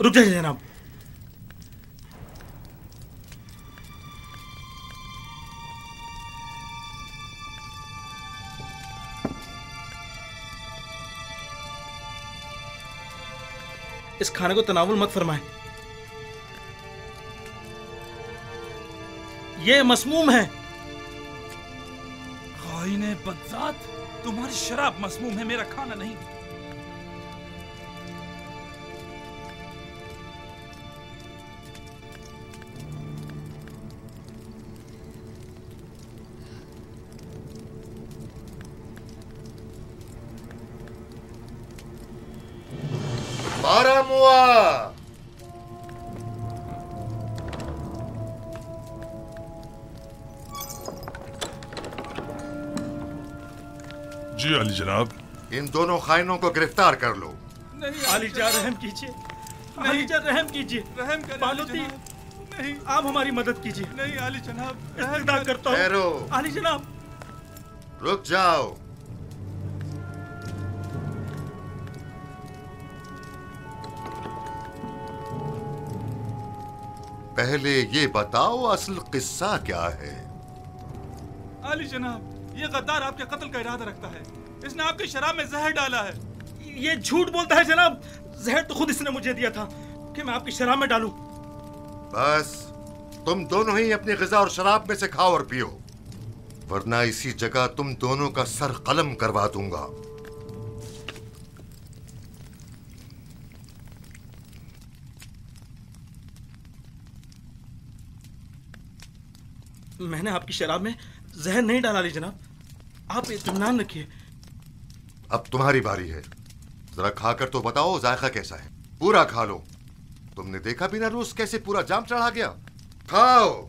रुक जाइए जनाब। इस खाने को तनावुल मत फरमाएं, ये मसमूम है। खाइने बदजात, तुम्हारी शराब मसमूम है, मेरा खाना नहीं। बारामुआ, जी अली जनाब। इन दोनों खाइनों को गिरफ्तार कर लो। नहीं आली जा, रहम कीजिए। आली जा, रहम कीजिए। रहम करें बानोती, नहीं, आप हमारी मदद कीजिए। नहीं आली जनाब, इस्तग़फ़ार करता हूँ। ठहरो। आली जनाब, रुक जाओ। पहले ये बताओ असल किस्सा क्या है? आली जनाब, ये गद्दार आपके कत्ल का इरादा रखता है। इसने आपकी शराब में जहर डाला है। ये झूठ बोलता है जनाब। जहर तो खुद इसने मुझे दिया था कि मैं आपकी शराब में डालूं। बस तुम दोनों ही अपनी ग़िज़ा और शराब में से खाओ और पियो, वरना इसी जगह तुम दोनों का सर कलम करवा दूंगा। मैंने आपकी शराब में जहर नहीं डाला अली जनाब, आप इत्मीनान रखिए। अब तुम्हारी बारी है, जरा खाकर तो बताओ जायका कैसा है। पूरा खा लो। तुमने देखा बिना रूस कैसे पूरा जाम चढ़ा गया। खाओ।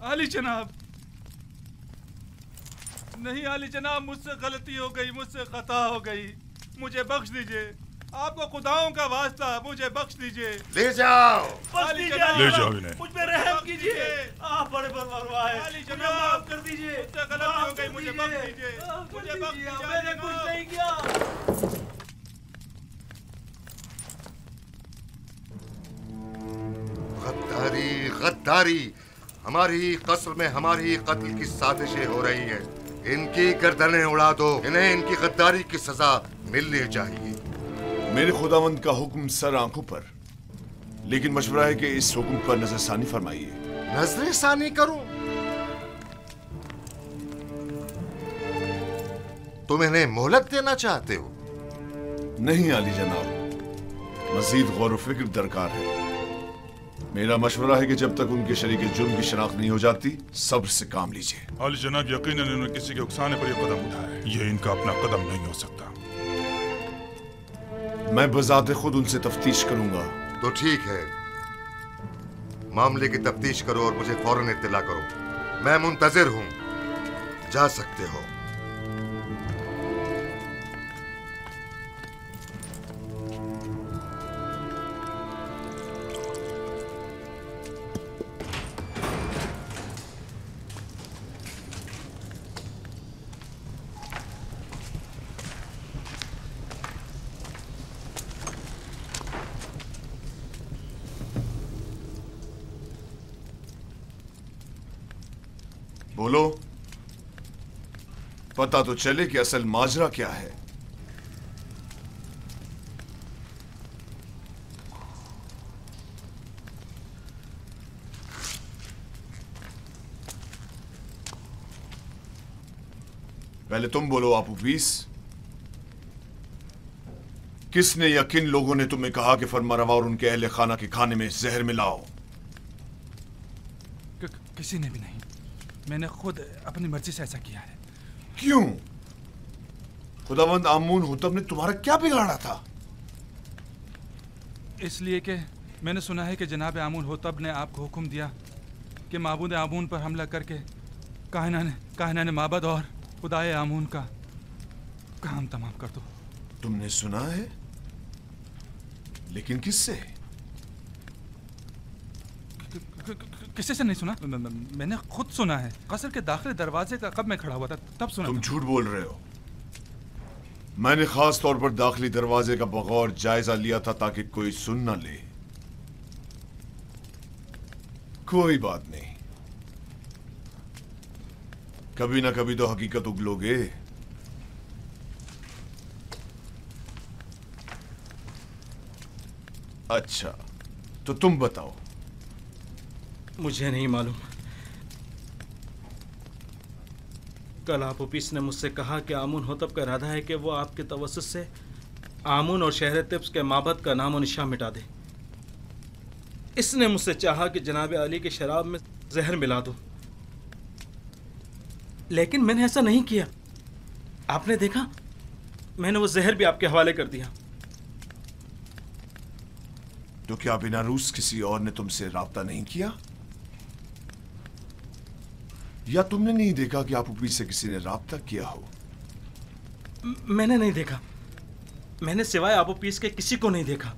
आली जनाब, नहीं आली जनाब, मुझसे गलती हो गई, मुझसे खता हो गई, मुझे बख्श दीजिए। आपको खुदाओं का वास्ता, मुझे बख्श दीजिए। ले जाओ। आली जनाब, ले जाओ इन्हें। मुझ पे रहम कीजिए। आप बड़े परवाह हैं। आली मुझे जनाब, माफ कर दीजिए। मुझसे गलती हो गई, मुझे बख्श दीजिए। मुझे बख्श दीजिए। मैंने कुछ नहीं किया। गद्दारी, गद्दारी। हमारी कस्र में हमारी कत्ल की साजिशें हो रही हैं। इनकी गर्दनें उड़ा दो। इन्हें इनकी गद्दारी की सजा मिलनी चाहिए। मेरे खुदावंद का हुक्म सर आंखों पर, लेकिन मशवरा है कि इस हुक्म पर नजरसानी फरमाइए। नजरसानी करूं? तुम इन्हें मोहलत देना चाहते हो? नहीं आली जनाब, मजीद गौर व फिक्र दरकार है। मेरा मशवरा है कि जब तक उनके शरीक जुर्म की शनाख्त नहीं हो जाती, सब्र से काम लीजिए। अली जनाब, यकीनन इन्होंने किसी के उकसाने पर यह कदम उठाया है। ये इनका अपना कदम नहीं हो सकता। मैं बजाते खुद उनसे तफ्तीश करूंगा। तो ठीक है, मामले की तफ्तीश करो और मुझे फौरन इत्तला करो। मैं मुंतजिर हूं। जा सकते हो। बोलो, पता तो चले कि असल माजरा क्या है। पहले तुम बोलो आपू बीस, किसने या किन लोगों ने तुम्हें कहा कि फरमारवा और उनके अहले खाना के खाने में जहर मिलाओ? किसी ने भी नहीं, मैंने खुद अपनी मर्जी से ऐसा किया है। क्यों? खुदावंद आमून हुतब ने तुम्हारा क्या बिगाड़ा था? इसलिए कि मैंने सुना है कि जनाब आमून हुतब ने आपको हुक्म दिया कि माबूद आमून पर हमला करके कायना ने माबद और खुदाए आमून का काम तमाम कर दो। तुमने सुना है? लेकिन किससे? किसी से नहीं सुना। मैंने खुद सुना है। कसर के दाखिले दरवाजे का कब मैं खड़ा हुआ था तब सुना। तुम झूठ बोल रहे हो। मैंने खास तौर पर दाखिली दरवाजे का बगौर जायजा लिया था ताकि कोई सुन न ले। कोई बात नहीं, कभी ना कभी तो हकीकत उगलोगे। अच्छा, तो तुम बताओ। मुझे नहीं मालूम। कल आप ऑफिस ने मुझसे कहा कि आमून होतब का इरादा है कि वो आपके तवस्सुस से आमून और शहर तिब्स के माबद का नाम और निशान मिटा दे। इसने मुझसे चाहा कि जनाब अली की शराब में जहर मिला दो, लेकिन मैंने ऐसा नहीं किया। आपने देखा, मैंने वो जहर भी आपके हवाले कर दिया। तो क्या बिना रूस किसी और ने तुमसे राब्ता नहीं किया? या तुमने नहीं देखा कि आप से किसी ने राब्ता किया हो? मैंने नहीं देखा। मैंने सिवाय आबू पीस के किसी को नहीं देखा।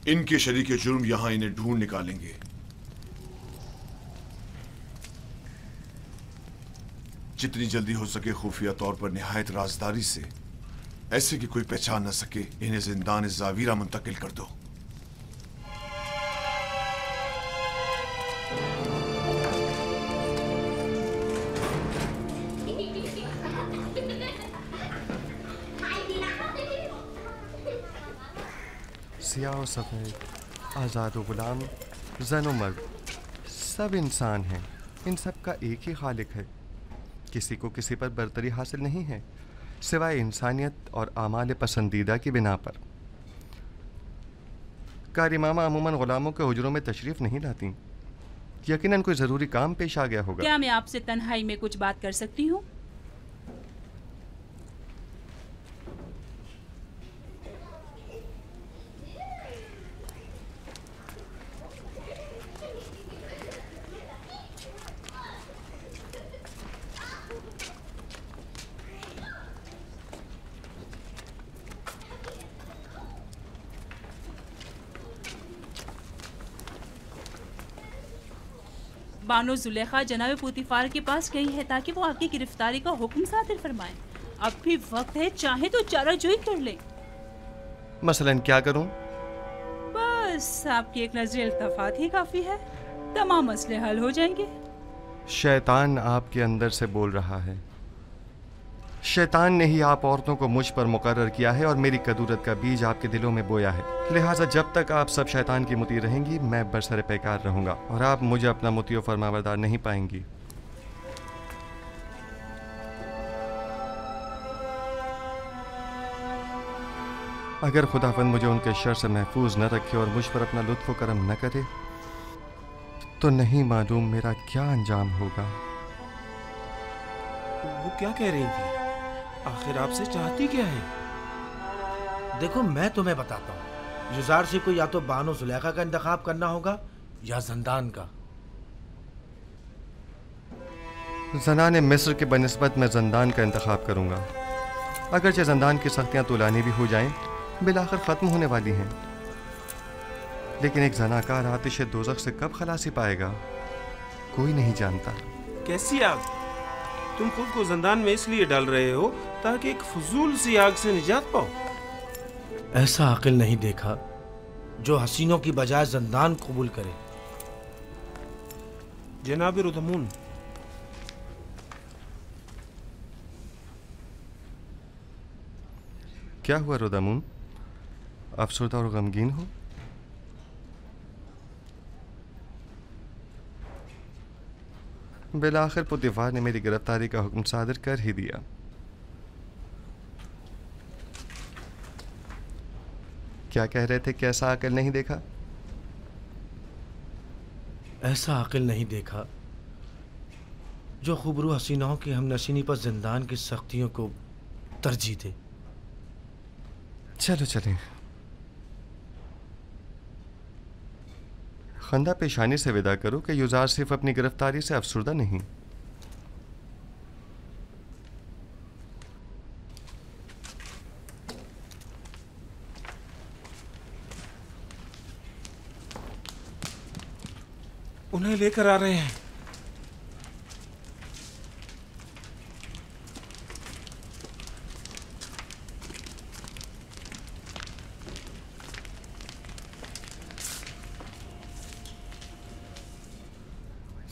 इनके शरीके जुर्म यहां इन्हें ढूंढ निकालेंगे। जितनी जल्दी हो सके खुफिया तौर पर निहायत राजदारी से, ऐसे कि कोई पहचान न सके, इन्हें जिंदान जावीरा मुंतकिल कर दो। सियाह और सफ़ेद, आज़ाद व गुलाम, ज़न व मर्द, सब इंसान हैं। इन सब का एक ही खालिक है। किसी को किसी पर बरतरी हासिल नहीं है सिवाय इंसानियत और आमाल पसंदीदा की बिना पर। कारी मामा अमूमन गुलामों के हुजरों में तशरीफ़ नहीं लाती। यकीनन कोई ज़रूरी काम पेश आ गया होगा। क्या मैं आपसे तन्हाई में कुछ बात कर सकती हूँ? बानो जुलेखा जनाब पुतिफार के पास गई है ताकि वो आपकी गिरफ्तारी का हुक्म सादिर फरमाए। अब भी वक्त है, चाहे तो चाराजोई कर ले। मसलन क्या करूं? बस आपकी एक नजर इल्तफात ही काफी है, तमाम मसले हल हो जाएंगे। शैतान आपके अंदर से बोल रहा है। शैतान ने ही आप औरतों को मुझ पर मुकर्रर किया है और मेरी कदूरत का बीज आपके दिलों में बोया है। लिहाजा जब तक आप सब शैतान की मुती रहेंगी, मैं बरसरे पैकार रहूंगा और आप मुझे अपना मुती और फरमाबरदार नहीं पाएंगी। अगर खुदावंद मुझे उनके शर से महफूज न रखे और मुझ पर अपना लुत्फ़ व करम न करे, तो नहीं मालूम मेरा क्या अंजाम होगा। वो क्या कह रही थी? आखिर आपसे चाहती क्या है? देखो, मैं तुम्हें बताता हूँ। युजार से को या तो बानो जुलेखा का इंतखाब करना होगा या जंदान का। ज़नाने मिस्र के बनिस्बत मैं जंदान का इंतखाब करूँगा। अगरचे जंदान की सख्तियाँ तुलानी भी हो जाएं, बिलाखिर ख़त्म होने वाली हैं, लेकिन एक जनाकार आतिश दोज़ख से कब खलासी पाएगा, कोई नहीं जानता। कैसी आग? तुम खुद को जंदान में इसलिए डाल रहे हो ताकि एक फजूल सी आग से निजात पाओ। ऐसा अकिल नहीं देखा जो हसीनों की बजाय जंदान कबूल करे। जनाब रुदमून, क्या हुआ रुदमून? अफसरदा और गमगीन हो? बिलाखिर पुतिफार ने मेरी गिरफ्तारी का हुक्म सादिर कर ही दिया। क्या कह रहे थे? कैसा अकल नहीं देखा? ऐसा अकिल नहीं देखा जो खूबरू हसीनाओं की हमनशीनी पर जिंदान की सख्तियों को तरजीह दे। चलो चलें। खंदा पेशानी से विदा करो कि युजार सिर्फ अपनी गिरफ्तारी से अफसुर्दा नहीं। उन्हें लेकर आ रहे हैं।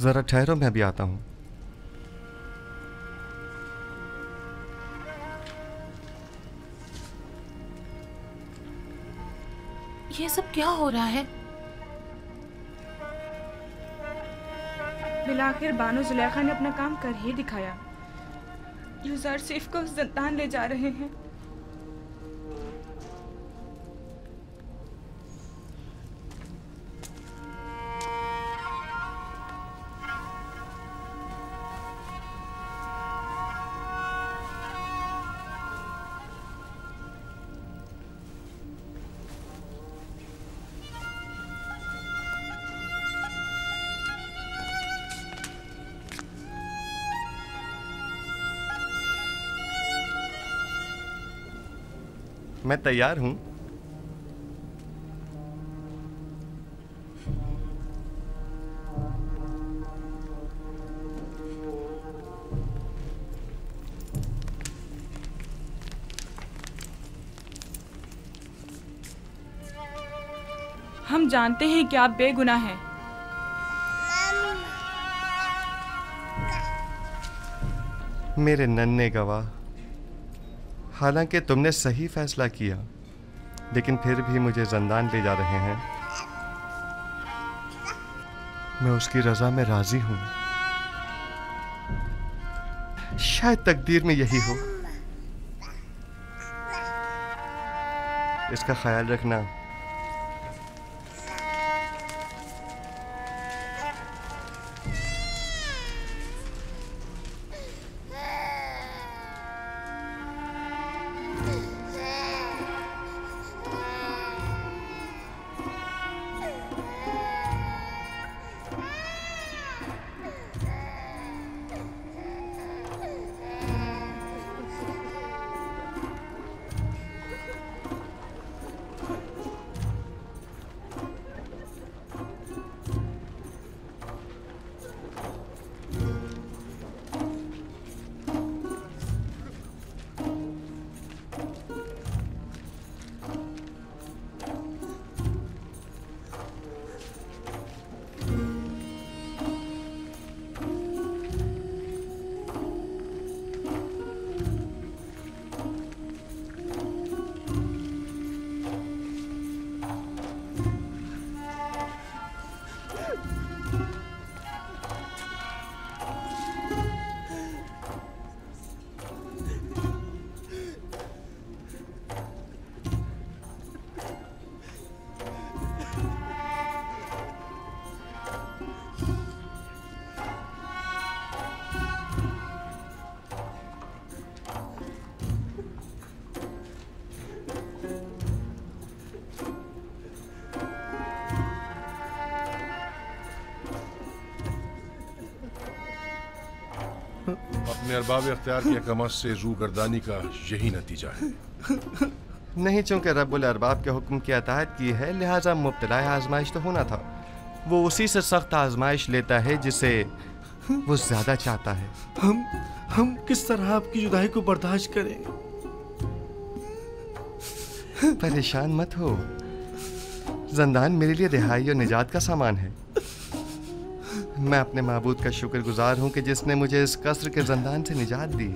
जरा ठहरो, मैं भी आता हूं। ये सब क्या हो रहा है? बिलाखिर बानो जुलेखा ने अपना काम कर ही दिखाया। युजार सिर्फ को जिंदान ले जा रहे हैं। मैं तैयार हूं। हम जानते हैं कि आप बेगुनाह हैं। मेरे नन्हे गवाह, हालांकि तुमने सही फैसला किया, लेकिन फिर भी मुझे जिंदान ले जा रहे हैं। मैं उसकी रजा में राजी हूं। शायद तकदीर में यही हो। इसका ख्याल रखना। अपने अरबाब इख्तियार की अकमत से रूगर्दानी का यही नतीजा है। नहीं, चूंकि रब्बुल अरबाब के हुक्म की अताअत की है, लिहाजा मुब्तला आजमाइश तो होना था। वो उसी से सख्त आजमाइश लेता है जिसे वो ज्यादा चाहता है। हम किस तरह आपकी जुदाई को बर्दाश्त करें? परेशान मत हो। जिंदान मेरे लिए रिहाई और निजात का सामान है। मैं अपने माबूद का शुक्रगुजार हूं कि जिसने मुझे इस कसर के जिंदान से निजात दी।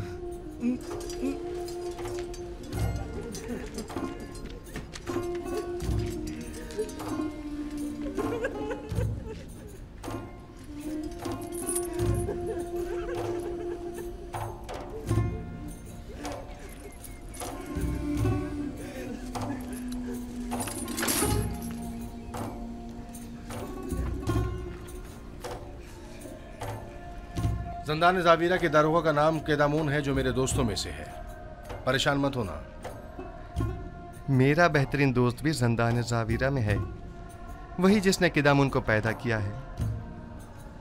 जंदान जावीरा के दारोगा का नाम केदामून है, जो मेरे दोस्तों में से है। परेशान मत होना। मेरा बेहतरीन दोस्त भी जंदान जावीरा में है, वही जिसने किदामुन को पैदा किया है।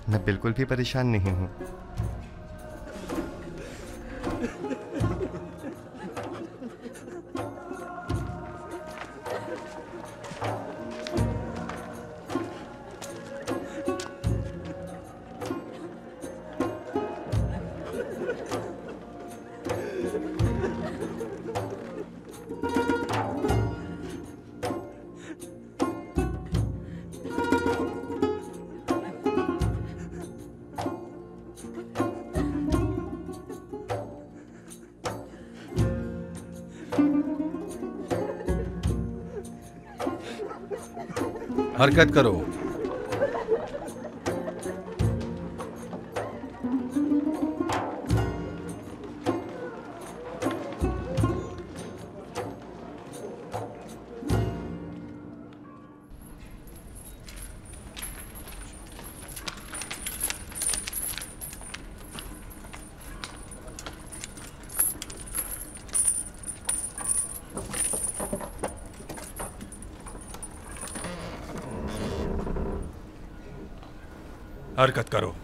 मैं बिल्कुल भी परेशान नहीं हूं। हरकत करो। हरकत करो।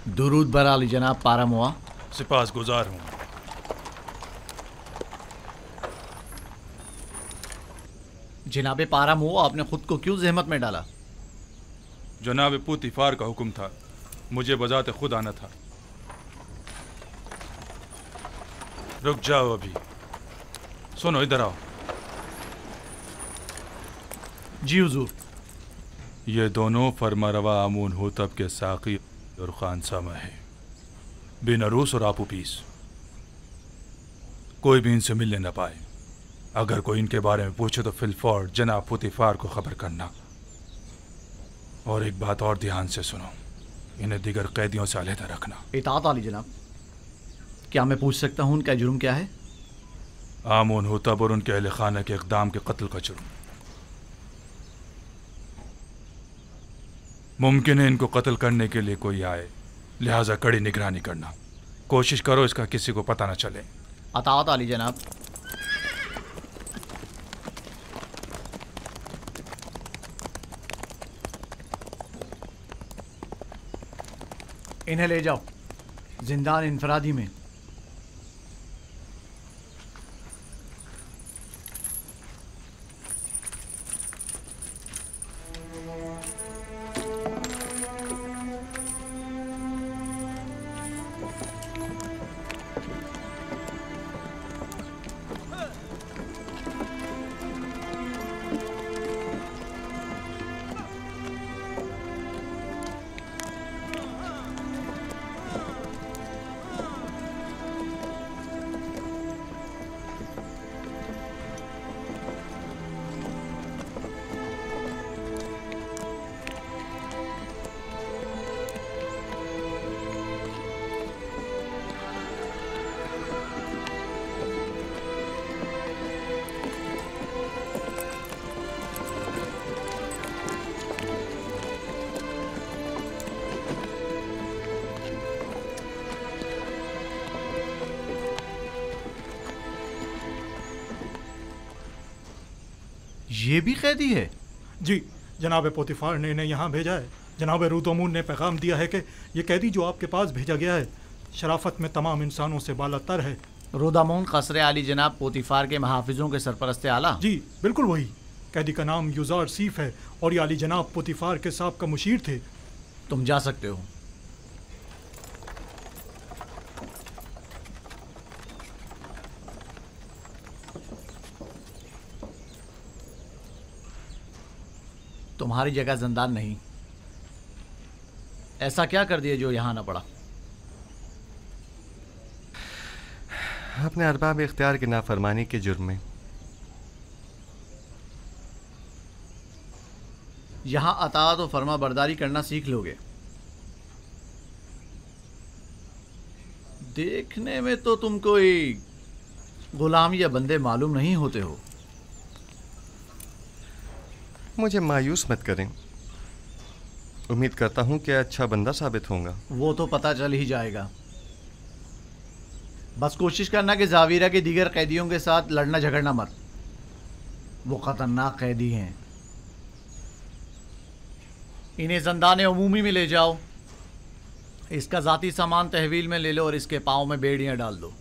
दुरूद बर आली जनाब पारामुआ। सिपास गुजार हूँ। जनाब पारामुआ, आपने खुद को क्यों जहमत में डाला? जनाब पुतिफार का हुक्म था, मुझे बजाते खुद आना था। रुक जाओ अभी। सुनो, इधर आओ। जी हुजूर। ये दोनों फरमारवा आमून होतब के साकी और खानसामा है, बेनरूस और आपूपीस। कोई भी इनसे मिलने न पाए। अगर कोई इनके बारे में पूछे तो फिलफौर जनाब पुतिफार को खबर करना। और एक बात और ध्यान से सुनो, इन्हें दिगर कैदियों से अलहदा रखना। इताअत आली जनाब। क्या मैं पूछ सकता हूँ उनका जुर्म क्या है? आमून होतब और उनके अहले खाना के इक़दाम के कत्ल का जुर्म। मुमकिन है इनको कत्ल करने के लिए कोई आए, लिहाजा कड़ी निगरानी करना। कोशिश करो इसका किसी को पता न चले। अताअत आली जनाब। इन्हें ले जाओ जिंदान इनफरादी में। ये भी कैदी है? जी, जनाब पोतीफार ने इन्हें यहाँ भेजा है। जनाब रूतोमून ने पैगाम दिया है कि ये कैदी जो आपके पास भेजा गया है शराफत में तमाम इंसानों से बालातर है। रूदामून क़स्र आली जनाब पोतीफार के महाफिजों के सरपरस्त आला? जी बिल्कुल वही। कैदी का नाम युजार सीफ है और ये आली जनाब पोतीफार के साबका मुशीर थे। तुम जा सकते हो। तुम्हारी जगह जिंदान नहीं। ऐसा क्या कर दिया जो यहां ना पड़ा? अपने अरबाब इख्तियार की नाफरमानी के जुर्म में। यहां अताअत और फर्मा बरदारी करना सीख लोगे। देखने में तो तुम कोई गुलाम या बंदे मालूम नहीं होते हो। मुझे मायूस मत करें। उम्मीद करता हूं कि अच्छा बंदा साबित होगा। वो तो पता चल ही जाएगा। बस कोशिश करना कि जावीरा के दीगर कैदियों के साथ लड़ना झगड़ना मत। वो खतरनाक कैदी हैं। इन्हें ज़ंदाने उमूमी में ले जाओ। इसका ज़ाती सामान तहवील में ले लो और इसके पाँव में बेड़ियाँ डाल दो।